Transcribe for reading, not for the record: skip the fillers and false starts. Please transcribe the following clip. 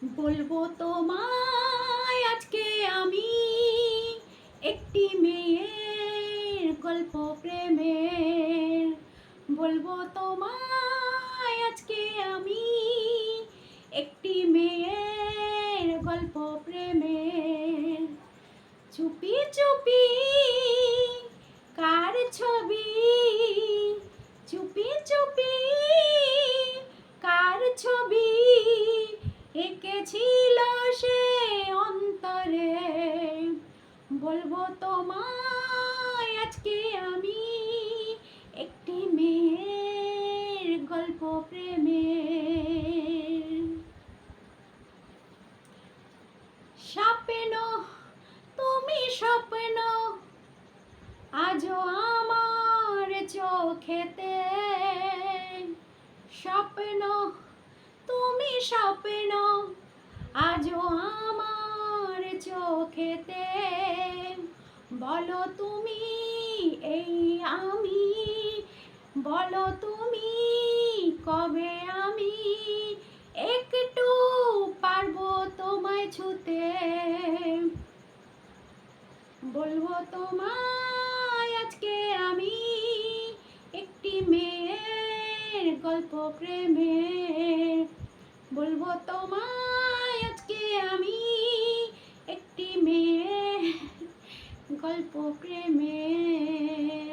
বলবো তোমায় আজকে আমি একটি মেয়ের গল্প প্রেমের। বলবো তোমায় আজকে আমি একটি মেয়ের গল্প প্রেমের। চুপি চুপি কার ছবি, চুপি চুপি কার ছবি এঁকেছিল সে অন্তরে। বলবো তোমায় আজকে আমি একটি মেয়ের গল্প প্রেমের। স্বপ্ন তুমি স্বপ্ন আজও আমার চোখেতে। স্বপ্ন তুমি স্বপ্ন আজও আমার চোখেতে। বলো তুমি এই আমি, বলো তুমি কবে আমি একটু পারবো তোমায় ছুতে। বলবো তোমায় আজকে আমি একটি মেয়ের গল্প প্রেমের। বলবো তোমায় আজকে আমি একটি মেয়ের গল্প প্রেমের।